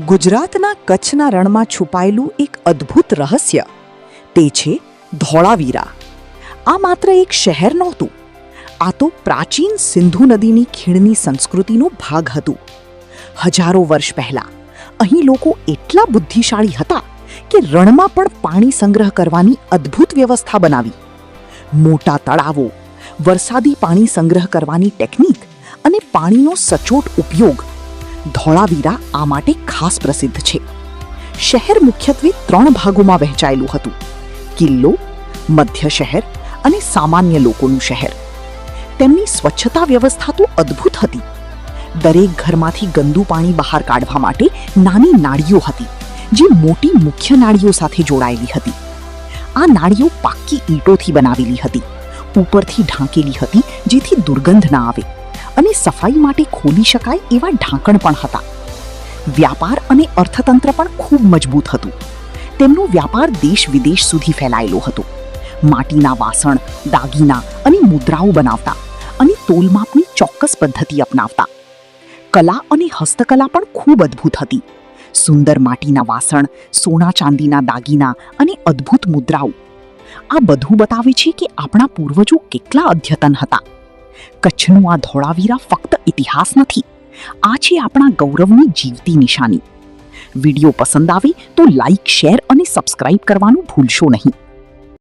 ગુજરાતના કચ્છના રણમાં છુપાયેલું એક અદ્ભુત રહસ્ય તે છે ધોળાવીરા. આ માત્ર એક શહેર નહોતું, આ તો પ્રાચીન સિંધુ નદીની ખીણની સંસ્કૃતિનો ભાગ હતું. હજારો વર્ષ પહેલા અહીં લોકો એટલા બુદ્ધિશાળી હતા કે રણમાં પણ પાણી સંગ્રહ કરવાની અદ્ભુત વ્યવસ્થા બનાવી. મોટા તળાવો, વરસાદી પાણી સંગ્રહ કરવાની ટેકનિક અને પાણીનો સચોટ ઉપયોગ. ધોળાવીરા આ માટે ખાસ પ્રસિદ્ધ છે. શહેર મુખ્યત્વે 3 ભાગોમાં વહેંચાયેલું હતું: કિલ્લો, મધ્ય શહેર અને સામાન્ય લોકોનું શહેર. તેમની સ્વચ્છતા વ્યવસ્થા તો અદ્ભુત હતી. દરેક ઘરમાંથી ગંદુ પાણી બહાર કાઢવા માટે નાની નાળીઓ હતી, જે મોટી મુખ્ય નાળીઓ સાથે જોડાયેલી હતી. આ નાળીઓ પાક્કી ઈંટોથી બનાવેલી હતી, ઉપરથી ઢાંકેલી હતી જેથી દુર્ગંધ ના આવે, અને સફાઈ માટે ખોલી શકાય એવા ઢાંકણ પણ હતા. વ્યાપાર અને અર્થતંત્ર પણ ખૂબ મજબૂત હતું. તેમનો વ્યાપાર દેશ વિદેશ સુધી ફેલાયેલો હતો. માટીના વાસણ, દાગીના અને મુદ્રાઓ બનાવતા અને તોલમાપની ચોક્કસ પદ્ધતિ અપનાવતા. કલા અને હસ્તકલા પણ ખૂબ અદ્ભુત હતી. સુંદર માટીના વાસણ, સોના ચાંદીના દાગીના અને અદ્ભુત મુદ્રાઓ. આ બધું બતાવે છે કે આપણા પૂર્વજો કેટલા અદ્યતન હતા. કચ્છનું આ ધોળાવીરા ફક્ત ઇતિહાસ નથી, આ છે આપણા ગૌરવની જીવતી નિશાની. વિડીયો પસંદ આવે તો લાઈક, શેર અને સબસ્ક્રાઇબ કરવાનું ભૂલશો નહીં.